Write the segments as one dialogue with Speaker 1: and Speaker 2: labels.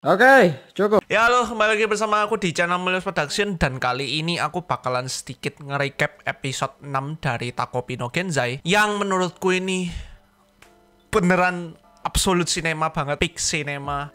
Speaker 1: Oke, cukup.
Speaker 2: Ya halo, kembali lagi bersama aku di channel Milius Production. Dan kali ini aku bakalan sedikit nge-recap episode 6 dari Takopi no Genzai, yang menurutku ini beneran absolute cinema banget, peak cinema.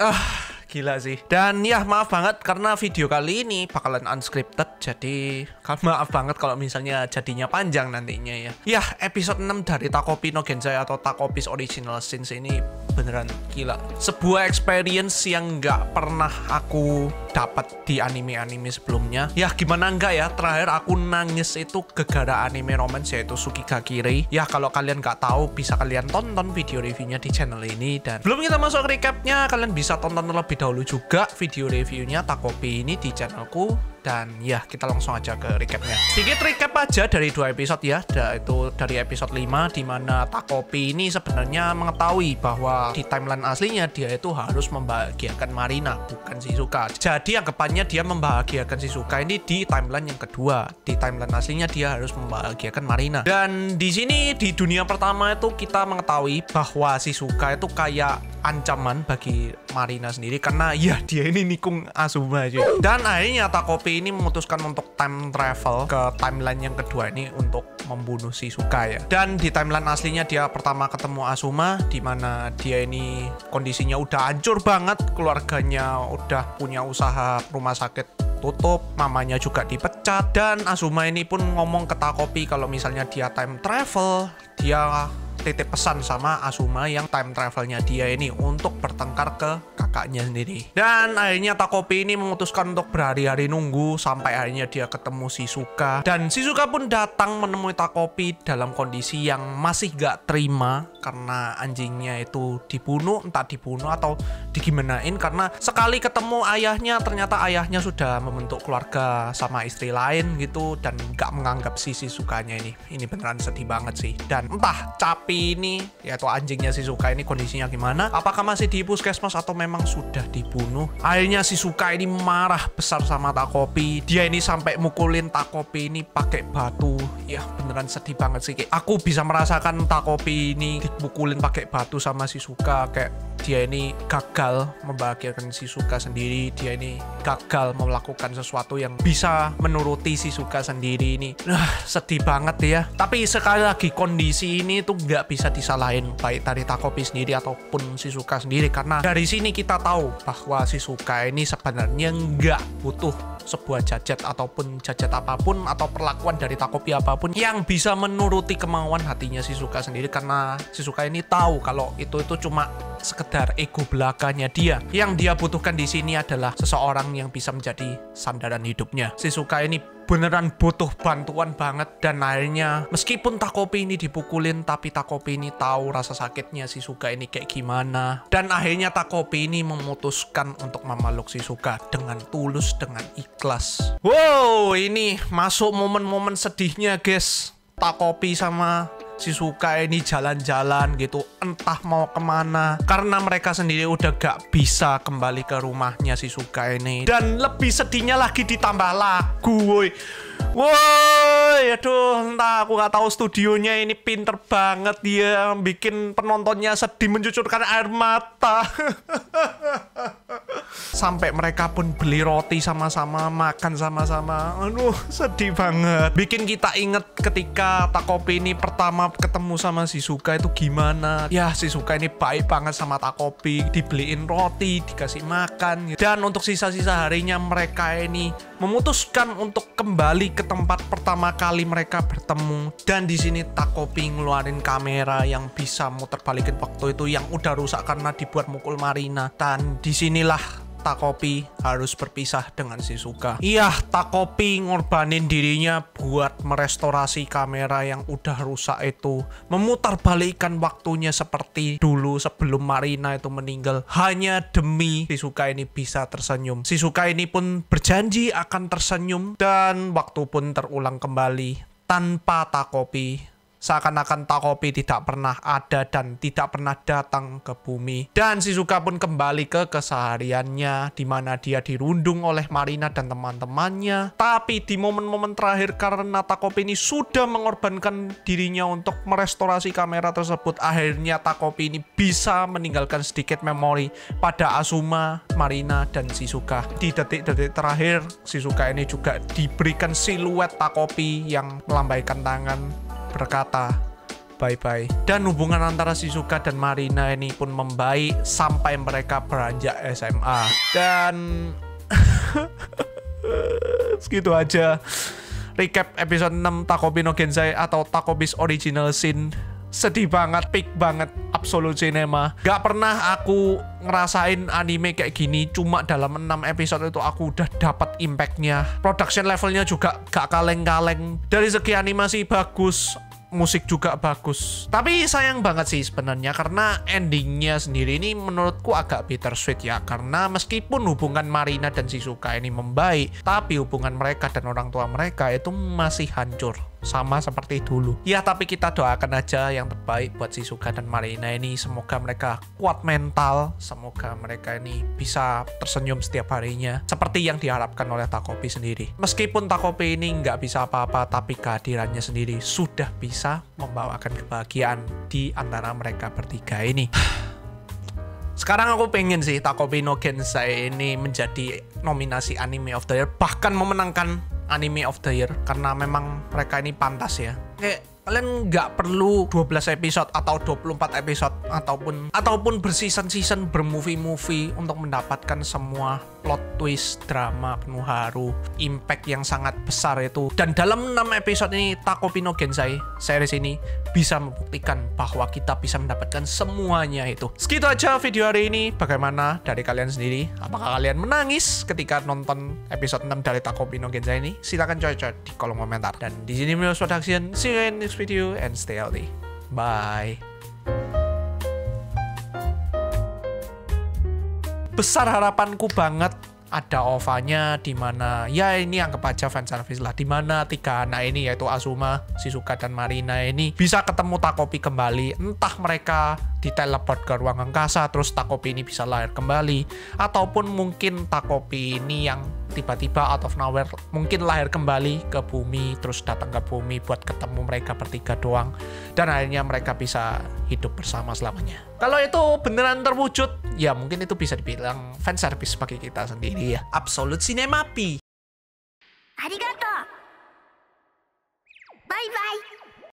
Speaker 2: Gila sih. Dan ya maaf banget karena video kali ini bakalan unscripted. Jadi maaf banget kalau misalnya jadinya panjang nantinya ya. Ya, episode 6 dari Takopi no Genzai atau Takopi's Original Sins ini beneran gila. Sebuah experience yang nggak pernah aku dapat di anime-anime sebelumnya. Ya gimana enggak ya, terakhir aku nangis itu gegara anime romance yaitu Tsukigakure. Ya kalau kalian nggak tahu bisa kalian tonton video reviewnya di channel ini. Dan belum kita masuk ke recapnya, kalian bisa tonton terlebih dahulu juga video reviewnya Takopi ini di channelku. Dan ya kita langsung aja ke recapnya. Sedikit recap aja dari 2 episode ya. Itu dari episode 5 dimana Takopi ini sebenarnya mengetahui bahwa di timeline aslinya dia itu harus membahagiakan Marina, bukan Shizuka. Jadi anggapannya dia membahagiakan Shizuka ini di timeline yang kedua. Di timeline aslinya dia harus membahagiakan Marina. Dan di sini di dunia pertama itu kita mengetahui bahwa Shizuka itu kayak ancaman bagi Marina sendiri karena ya dia ini nikung Asuma aja. Dan akhirnya Takopi ini memutuskan untuk time travel ke timeline yang kedua ini untuk membunuh Shizuka ya. Dan di timeline aslinya dia pertama ketemu Asuma, dimana dia ini kondisinya udah hancur banget, keluarganya udah punya usaha rumah sakit tutup, mamanya juga dipecat, dan Asuma ini pun ngomong ke Takopi kalau misalnya dia time travel, dia titip pesan sama Asuma yang time travelnya dia ini untuk bertengkar ke kakaknya sendiri. Dan akhirnya Takopi ini memutuskan untuk berhari-hari nunggu sampai akhirnya dia ketemu Shizuka. Dan Shizuka pun datang menemui Takopi dalam kondisi yang masih gak terima karena anjingnya itu dibunuh, entah dibunuh atau digimanain, karena sekali ketemu ayahnya ternyata ayahnya sudah membentuk keluarga sama istri lain gitu dan gak menganggap si Shizukanya ini. Ini beneran sedih banget sih. Dan entah Capi ini yaitu anjingnya Shizuka ini kondisinya gimana, apakah masih di puskesmas atau memang sudah dibunuh. Akhirnya Shizuka ini marah besar sama Takopi. Dia ini sampai mukulin Takopi ini pakai batu. Ya beneran sedih banget sih. Kayak aku bisa merasakan Takopi ini dipukulin pakai batu sama Shizuka. Kayak dia ini gagal membahagiakan Shizuka sendiri. Dia ini gagal melakukan sesuatu yang bisa menuruti Shizuka sendiri ini. Sedih banget ya. Tapi sekali lagi kondisi ini tuh nggak bisa disalahin baik dari Takopi sendiri ataupun Shizuka sendiri, karena dari sini kita tahu bahwa Shizuka ini sebenarnya nggak butuh sebuah jajat ataupun jajat apapun atau perlakuan dari Takopi apapun yang bisa menuruti kemauan hatinya Shizuka sendiri, karena Shizuka ini tahu kalau itu cuma sekedar ego belakanya dia. Yang dia butuhkan di sini adalah seseorang yang bisa menjadi sandaran hidupnya. Shizuka ini beneran butuh bantuan banget. Dan akhirnya meskipun Takopi ini dipukulin, tapi Takopi ini tahu rasa sakitnya Shizuka ini kayak gimana. Dan akhirnya Takopi ini memutuskan untuk memeluk Shizuka dengan tulus, dengan ikhlas. Wow, ini masuk momen-momen sedihnya guys. Takopi sama Shizuka ini jalan-jalan gitu, entah mau kemana, karena mereka sendiri udah gak bisa kembali ke rumahnya Shizuka ini. Dan lebih sedihnya lagi ditambah lagu, woi. Woi, aduh, entah aku gak tahu studionya ini pinter banget, dia bikin penontonnya sedih mencucurkan air mata. Sampai mereka pun beli roti sama-sama, makan sama-sama. Aduh, sedih banget. Bikin kita inget ketika Takopi ini pertama ketemu sama Shizuka itu gimana. Ya, Shizuka ini baik banget sama Takopi, dibeliin roti, dikasih makan. Dan untuk sisa-sisa harinya mereka ini memutuskan untuk kembali ke tempat pertama kali mereka bertemu. Dan di sini Takopi ngeluarin kamera yang bisa muter balikin waktu itu yang udah rusak karena dibuat mukul Marina. Dan disinilah Takopi harus berpisah dengan Shizuka. Iya, Takopi ngorbanin dirinya buat merestorasi kamera yang udah rusak itu, memutarbalikkan waktunya seperti dulu sebelum Marina itu meninggal, hanya demi Shizuka ini bisa tersenyum. Shizuka ini pun berjanji akan tersenyum, dan waktu pun terulang kembali tanpa Takopi. Seakan-akan Takopi tidak pernah ada dan tidak pernah datang ke bumi. Dan Shizuka pun kembali ke kesehariannya, di mana dia dirundung oleh Marina dan teman-temannya. Tapi di momen-momen terakhir, karena Takopi ini sudah mengorbankan dirinya untuk merestorasi kamera tersebut, akhirnya Takopi ini bisa meninggalkan sedikit memori pada Azuma, Marina, dan Shizuka. Di detik-detik terakhir, Shizuka ini juga diberikan siluet Takopi yang melambaikan tangan berkata bye-bye. Dan hubungan antara Shizuka dan Marina ini pun membaik sampai mereka beranjak SMA. Dan segitu aja recap episode 6 Takopi no Genzai atau Takopi's Original Sin. Sedih banget, peak banget, Absolute Cinema. Gak pernah aku ngerasain anime kayak gini. Cuma dalam 6 episode itu aku udah dapat impactnya. Production levelnya juga gak kaleng-kaleng. Dari segi animasi bagus, musik juga bagus. Tapi sayang banget sih sebenarnya, karena endingnya sendiri ini menurutku agak bittersweet ya. Karena meskipun hubungan Marina dan Shizuka ini membaik, tapi hubungan mereka dan orang tua mereka itu masih hancur. Sama seperti dulu. Ya, tapi kita doakan aja yang terbaik buat Shizuka dan Marina ini. Semoga mereka kuat mental. Semoga mereka ini bisa tersenyum setiap harinya. Seperti yang diharapkan oleh Takopi sendiri. Meskipun Takopi ini nggak bisa apa-apa, tapi kehadirannya sendiri sudah bisa membawakan kebahagiaan di antara mereka bertiga ini. Sekarang aku pengen sih Takopi no Genzai ini menjadi nominasi Anime of the Year. Bahkan memenangkan Anime of the Year, karena memang mereka ini pantas ya. Kayak kalian nggak perlu 12 episode atau 24 episode ataupun berseason-season, bermovie-movie untuk mendapatkan semua plot twist, drama penuh haru, impact yang sangat besar itu. Dan dalam 6 episode ini Takopi no Genzai series ini bisa membuktikan bahwa kita bisa mendapatkan semuanya itu. Segitu aja video hari ini. Bagaimana dari kalian sendiri? Apakah kalian menangis ketika nonton episode 6 dari Takopi no Genzai ini? Silahkan coret-coret di kolom komentar. Dan di sini Milos Production. See you in next video and stay healthy. Bye. Besar harapanku banget ada OVA-nya, dimana ya ini anggap aja fanservice lah, dimana tiga anak ini yaitu Azuma, Shizuka, dan Marina ini bisa ketemu Takopi kembali. Entah mereka diteleport ke ruang angkasa terus Takopi ini bisa lahir kembali, ataupun mungkin Takopi ini yang tiba-tiba out of nowhere mungkin lahir kembali ke bumi, terus datang ke bumi buat ketemu mereka bertiga doang, dan akhirnya mereka bisa hidup bersama selamanya. Kalau itu beneran terwujud, ya mungkin itu bisa dibilang fanservice bagi kita sendiri ya. Absolute Cinema P. Arigato. Bye bye.